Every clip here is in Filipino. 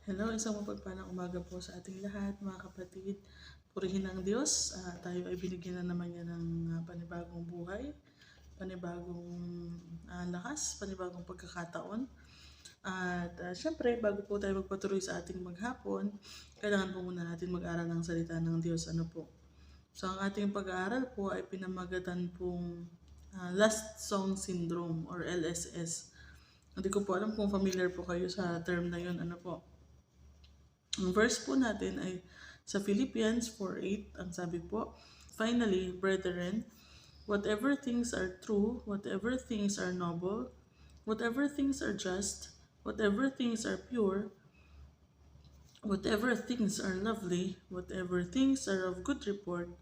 Hello, isang mapagpalang umaga po sa ating lahat, mga kapatid. Purihin ang Diyos. Tayo ay binigyan na naman niya ng panibagong buhay, panibagong lakas, panibagong pagkakataon. At syempre, bago po tayo magpatuloy sa ating maghapon, kailangan po muna natin mag-aral ng salita ng Diyos. Ano po? So, ang ating pag-aaral po ay pinamagatan pong Last Song Syndrome or LSS. Hindi ko po alam kung familiar po kayo sa term na yun. Ano po? Ang verse po natin ay sa Philippians 4:8, ang sabi po, "Finally, brethren, whatever things are true, whatever things are noble, whatever things are just, whatever things are pure, whatever things are lovely, whatever things are of good report,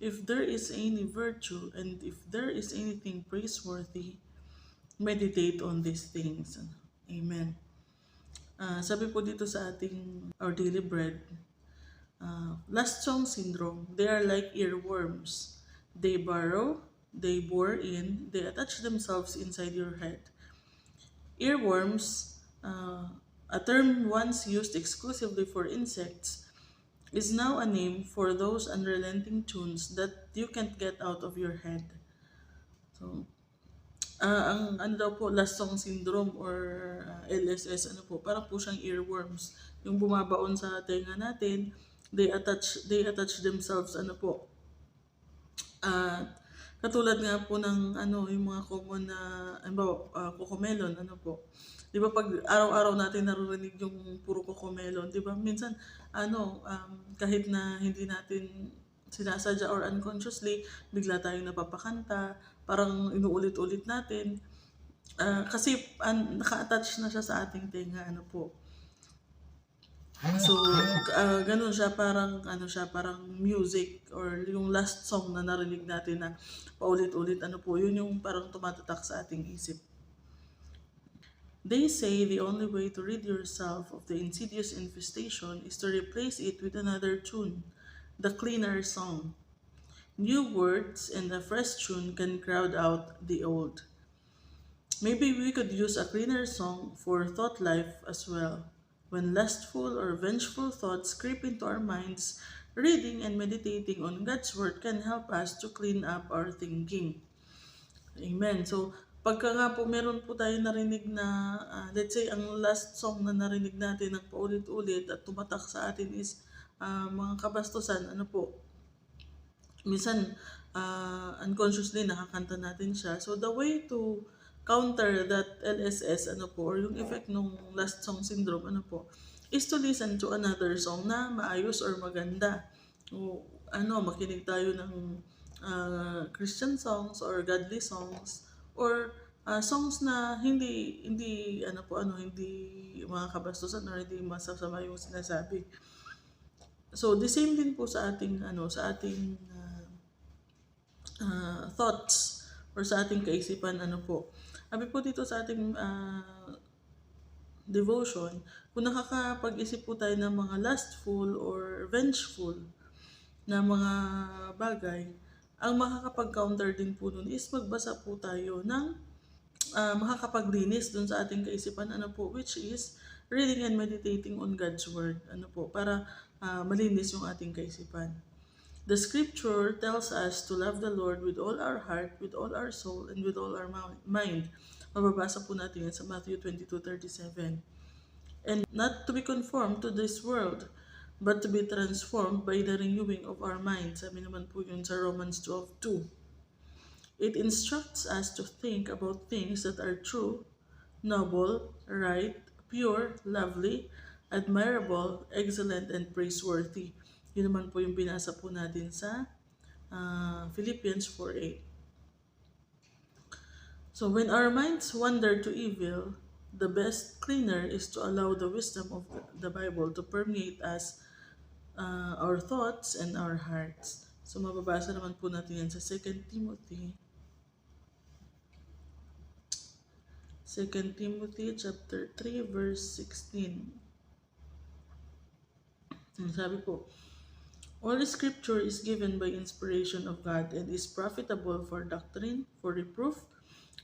if there is any virtue and if there is anything praiseworthy, meditate on these things." Amen. Sabi po dito sa ating Our Daily Bread, Last Song Syndrome, they are like earworms. They burrow, they bore in, they attach themselves inside your head. Earworms, a term once used exclusively for insects, is now a name for those unrelenting tunes that you can't get out of your head. So, ang ano daw po, last song syndrome or LSS, ano po, parang po siyang earworms. Yung bumabaon sa tenga natin, they attach themselves, ano po, at katulad nga po ng ano, yung mga common na, ano, cocomelon, ano po. 'Di ba pag araw-araw natin naririnig yung puro cocomelon, 'di ba? Minsan ano, kahit na hindi natin sinasadya or unconsciously, bigla tayong napapakanta, parang inuulit-ulit natin. Kasi naka-attach na siya sa ating tenga, ano po. So, ganun siya, parang ano siya, parang music or yung last song na narinig natin na paulit-ulit, ano po, yun yung parang tumatatak sa ating isip. They say the only way to rid yourself of the insidious infestation is to replace it with another tune, the cleaner song. New words and a fresh tune can crowd out the old. Maybe we could use a cleaner song for thought life as well. When lustful or vengeful thoughts creep into our minds, reading and meditating on God's Word can help us to clean up our thinking. Amen. So, pagka nga po meron po tayo narinig na, let's say, ang last song na narinig natin ng paulit-ulit at tumatak sa atin is mga kabastusan, ano po, minsan unconsciously nakakanta natin siya. So, the way to counter that LSS, ano po, or yung effect ng last song syndrome, ano po, is to listen to another song na maayos or maganda. O, ano, makinig tayo ng Christian songs or godly songs or songs na hindi ano po ano hindi mga kabastusan or hindi masasama yung sinasabi. So the same din po sa ating ano sa ating thoughts or sa ating kaisipan, ano po. Sabi po dito sa ating devotion, kung nakakapag-isip po tayo ng mga lustful or vengeful na mga bagay, ang makakapag-counter din po nun is magbasa po tayo ng makakapaglinis dun sa ating kaisipan, ano po, which is reading and meditating on God's Word, ano po, para malinis yung ating kaisipan. The scripture tells us to love the Lord with all our heart, with all our soul, and with all our mind. Mababasa po natin yan sa Matthew 22:37. And not to be conformed to this world, but to be transformed by the renewing of our minds. Sabi naman po yun sa Romans 12:2. It instructs us to think about things that are true, noble, right, pure, lovely, admirable, excellent, and praiseworthy. Yun naman po yung binasa po natin sa Philippians 4:8. So when our minds wander to evil, the best cleaner is to allow the wisdom of the Bible to permeate us, our thoughts and our hearts. So mababasa naman po natin yan sa 2 Timothy 2 Timothy chapter 3 verse 16. Sabi po, all scripture is given by inspiration of God and is profitable for doctrine, for reproof,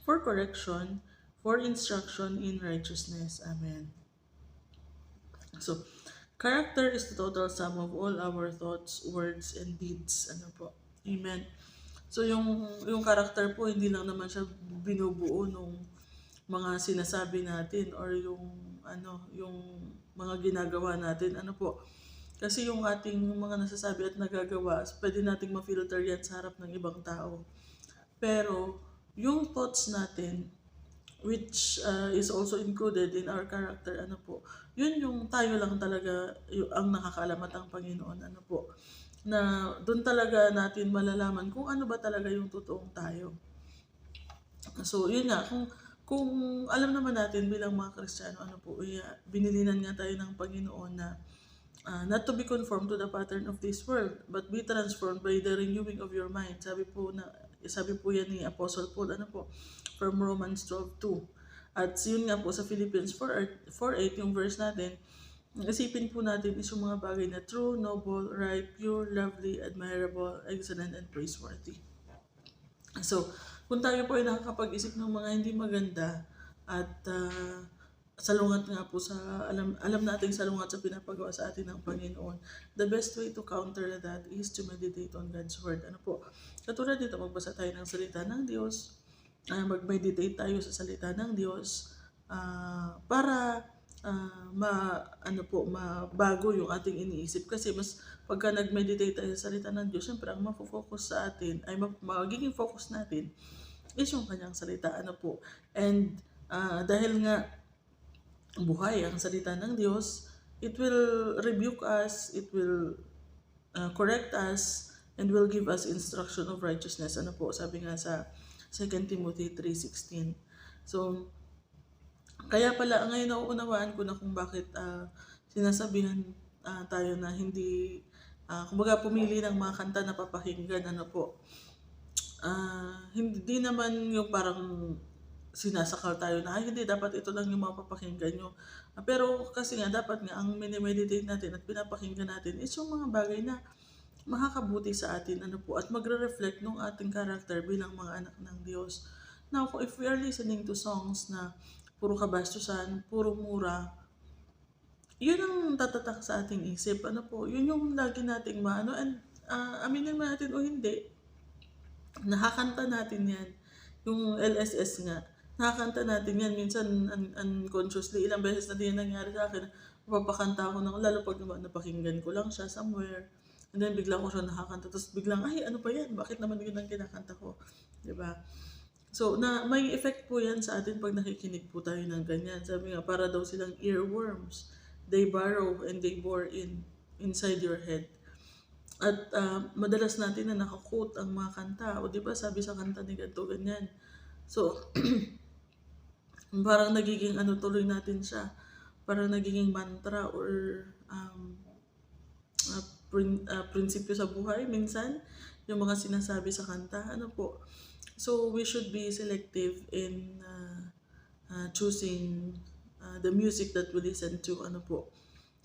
for correction, for instruction in righteousness. Amen. So, character is the total sum of all our thoughts, words, and deeds. Ano po? Amen. So, yung character po, hindi lang naman siya binubuo nung mga sinasabi natin or yung mga ginagawa natin. Ano po? Kasi yung ating mga nasasabi at nagagawa, pwede nating ma-filter yan sa harap ng ibang tao. Pero, yung thoughts natin, which is also included in our character, ano po, yun yung tayo lang talaga ang nakakaalam at ang Panginoon, ano po, na doon talaga natin malalaman kung ano ba talaga yung totoong tayo. So, yun nga, kung alam naman natin bilang mga Kristiyano, ano po, binilinan nga tayo ng Panginoon na not to be conformed to the pattern of this world, but be transformed by the renewing of your mind. Sabi po yan ni Apostle Paul, ano po, from Romans 12:2. At yun nga po sa Philippians 4:8, yung verse natin, isipin po natin is yung mga bagay na true, noble, right, pure, lovely, admirable, excellent, and praiseworthy. So, kung tayo po ay nakakapag-isip ng mga hindi maganda at salungat nga po sa alam nating salungat sa pinapagawa sa atin ng Panginoon, the best way to counter that is to meditate on God's Word. Ano po? Katulad dito, magbasa tayo ng salita ng Diyos, mag-meditate tayo sa salita ng Diyos para mabago yung ating iniisip. Kasi mas pagka nag-meditate tayo sa salita ng Diyos, syempre ang mafo-focus sa atin, ay magiging focus natin is yung kanyang salita. Ano po? And dahil nga buhay ang salita ng Diyos, it will rebuke us, it will correct us, and will give us instruction of righteousness. Ano po? Sabi nga sa 2 Timothy 3:16. So, kaya pala ngayon nauunawaan ko na kung bakit sinasabihan tayo na hindi, kumbaga pumili ng mga kanta na papakinggan, ano po. Hindi naman yung parang sinasakal tayo na, ay hindi, dapat ito lang yung mapapakinggan nyo. Pero kasi nga, dapat nga, ang minimeditate natin at pinapakinggan natin is yung mga bagay na makakabuti sa atin, ano po, at magre-reflect ng ating character bilang mga anak ng Diyos. Now, if we are listening to songs na puro kabastusan, puro mura, yun ang tatatak sa ating isip, ano po, yun yung lagi nating maano, and aminin mo natin o hindi, nakakanta natin yan. Yung LSS nga, nakakanta natin yan, minsan unconsciously, ilang beses na din nangyari sa akin, mapapakanta ako lalo pag napakinggan ko lang siya somewhere, and then bigla ko siya nakakanta, tapos biglang, ay ano pa yan, bakit naman yun ang kinakanta ko, diba? So, may effect po yan sa atin pag nakikinig po tayo ng ganyan. Sabi nga, para daw silang earworms, they burrow and they bore inside your head. At madalas natin na nakakote ang mga kanta, o diba sabi sa kanta ni ganito, ganyan. So, parang nagiging tuloy natin siya, parang nagiging mantra or prinsipyo sa buhay minsan, yung mga sinasabi sa kanta, ano po. So, we should be selective in choosing the music that we listen to, ano po.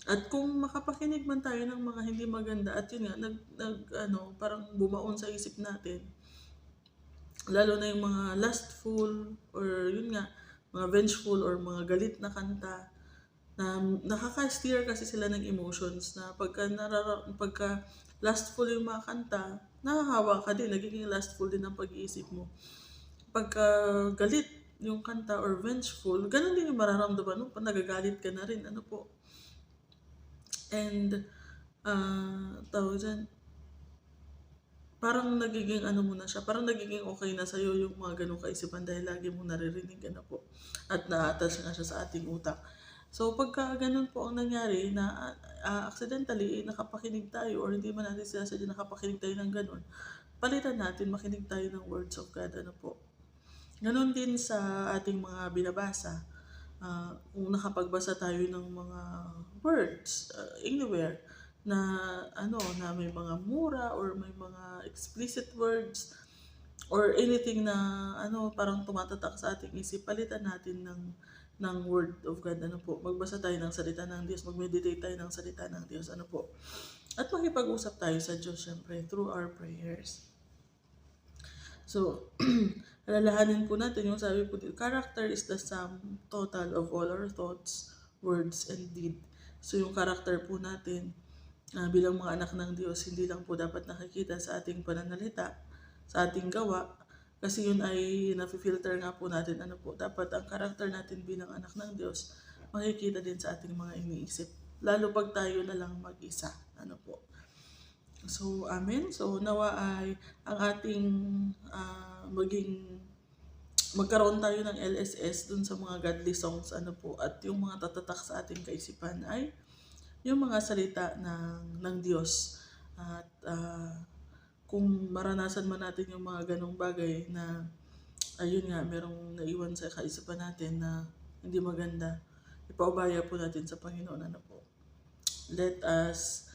At kung makapakinig man tayo ng mga hindi maganda, at yun nga, parang bumaon sa isip natin, lalo na yung mga lustful, or yun nga, mga vengeful, or mga galit na kanta, na nakaka-steer kasi sila ng emotions, na pagka lustful yung mga kanta, nahahawa ka din, nagiging lustful din ang pag-iisip mo. Pagka galit yung kanta or vengeful, ganun din yung mararamdaman mo, pag nagagalit ka na rin, ano po. And, tawag dyan, parang nagiging mo na siya, parang nagiging okay na sa'yo yung mga ganung kaisipan dahil lagi mo naririnig po. At na-attach nga siya sa ating utak. So, pagka ganun po ang nangyari na accidentally nakapakinig tayo or hindi man natin sinasadya nakapakinig tayo ng ganun, palitan natin, makinig tayo ng words of God, ano po. Ganun din sa ating mga binabasa. Kung nakapagbasa tayo ng mga words anywhere na na may mga mura or may mga explicit words or anything na parang tumatatak sa ating isip, palitan natin ng word of God, ano po. Magbasa tayo ng salita ng Diyos, mag-meditate tayo ng salita ng Diyos, ano po. At makipag-usap tayo sa Diyos, syempre, through our prayers. So, alalahanin po natin yung sabi po dito, character is the sum total of all our thoughts, words, and deed. So yung karakter po natin bilang mga anak ng Diyos, hindi lang po dapat nakikita sa ating pananalita, sa ating gawa, kasi yun ay nafi-filter nga po natin. Ano po, dapat ang karakter natin bilang anak ng Diyos, makikita din sa ating mga iniisip. Lalo pag tayo na lang mag-isa. Ano po. So, amen. So, nawa ay ang ating magkaroon tayo ng LSS dun sa mga godly songs, ano po, at yung mga tatatak sa ating kaisipan ay yung mga salita ng Diyos. At kung maranasan man natin yung mga ganong bagay na ayun nga, merong naiwan sa kaisipan natin na hindi maganda, ipaubaya po natin sa Panginoon. Ano po. Let us,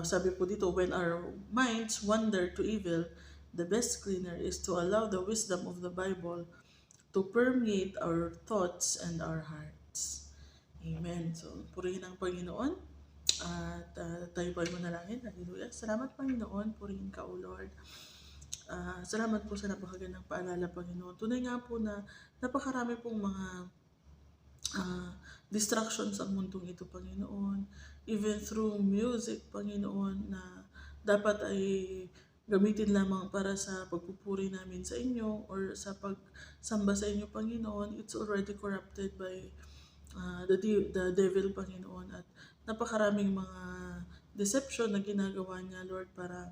sabi po dito, when our minds wander to evil, the best cleaner is to allow the wisdom of the Bible to permeate our thoughts and our hearts. Amen. So, purihin ang Panginoon. At tayo po ay manalangin. Hallelujah. Salamat Panginoon. Purihin ka, O Lord. Salamat po sa napakagandang paalala, Panginoon. Tunay nga po na napakarami pong mga distractions ang mundong ito, Panginoon. Even through music, Panginoon, na dapat ay gamitin lamang para sa pagpupuri namin sa inyo or sa pagsamba sa inyo, Panginoon. It's already corrupted by the devil, Panginoon. At napakaraming mga deception na ginagawa niya, Lord, para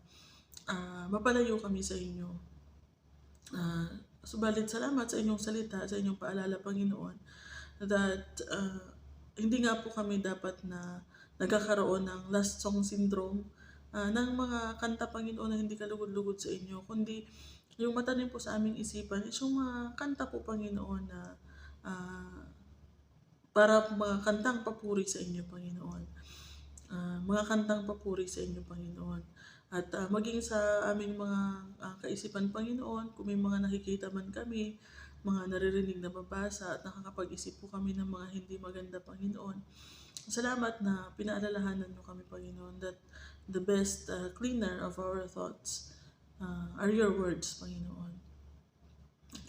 mapalayo kami sa inyo. Subalit salamat sa inyong salita, sa inyong paalala, Panginoon, that hindi nga po kami dapat na nagkakaroon ng last song syndrome ng mga kanta, Panginoon, na hindi kalugod-lugod sa inyo, kundi yung matanim po sa aming isipan is yung mga kanta po, Panginoon, na para mga kantang papuri sa inyo, Panginoon. Mga kantang papuri sa inyo, Panginoon. At maging sa aming mga kaisipan, Panginoon, kung may mga nakikita man kami, mga naririnig na babasa at nakakapag-isip po kami ng mga hindi maganda, Panginoon. Salamat na pinaalalahanan mo kami, Panginoon, that the best cleaner of our thoughts are your words, Panginoon.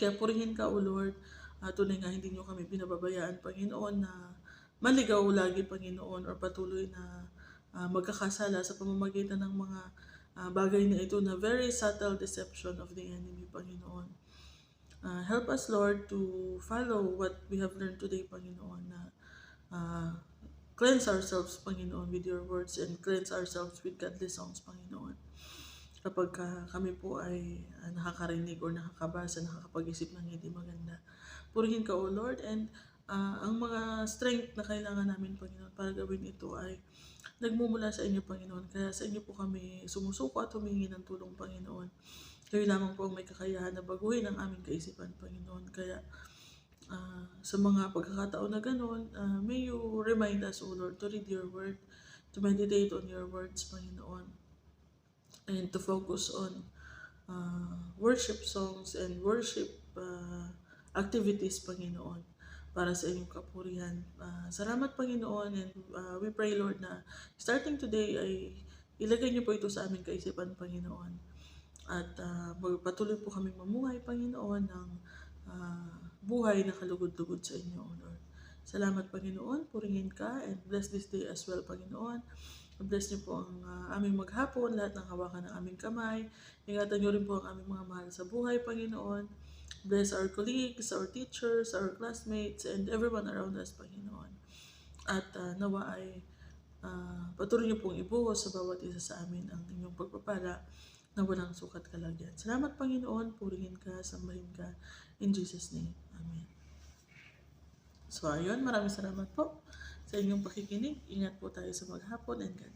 Kaya purihin ka, O Lord. Tunay nga hindi nyo kami binababayaan, Panginoon, na maligaw lagi, Panginoon, or patuloy na magkakasala sa pamamagitan ng mga bagay na ito na very subtle deception of the enemy, Panginoon. Help us, Lord, to follow what we have learned today, Panginoon, na cleanse ourselves, Panginoon, with your words and cleanse ourselves with godly songs, Panginoon. Kapag kami po ay nakakarinig or nakakabasa, nakakapag-isip ng hindi maganda. Purihin ka, O Lord, and ang mga strength na kailangan namin, Panginoon, para gawin ito ay nagmumula sa inyo, Panginoon. Kaya sa inyo po kami sumusuko at humingi ng tulong, Panginoon. Kayo lamang po ang may kakayahan na baguhin ang aming kaisipan, Panginoon. Kaya sa mga pagkakataon na gano'n, may you remind us, O Lord, to read your word, to meditate on your words, Panginoon, and to focus on worship songs and worship activities, Panginoon, para sa inyong kapurihan. Salamat, Panginoon, and we pray, Lord, na starting today ay ilagay niyo po ito sa aming kaisipan, Panginoon. At patuloy po kaming mamuhay, Panginoon, ng buhay na kalugod-lugod sa inyo, O Lord. Salamat, Panginoon. Purihin ka and bless this day as well, Panginoon. Bless niyo po ang aming maghapon, lahat ng hawakan ng aming kamay. Ingatan niyo rin po ang aming mga mahal sa buhay, Panginoon. Bless our colleagues, our teachers, our classmates, and everyone around us, Panginoon. At nawa ay patuloy niyo pong ibuhos sa bawat isa sa amin ang inyong pagpapala na walang sukat kalagyan. Salamat, Panginoon. Purihin ka, sambahin ka. In Jesus' name. Amen. So, ayun. Maraming salamat po sa inyong pakikinig. Ingat po tayo sa maghapon and God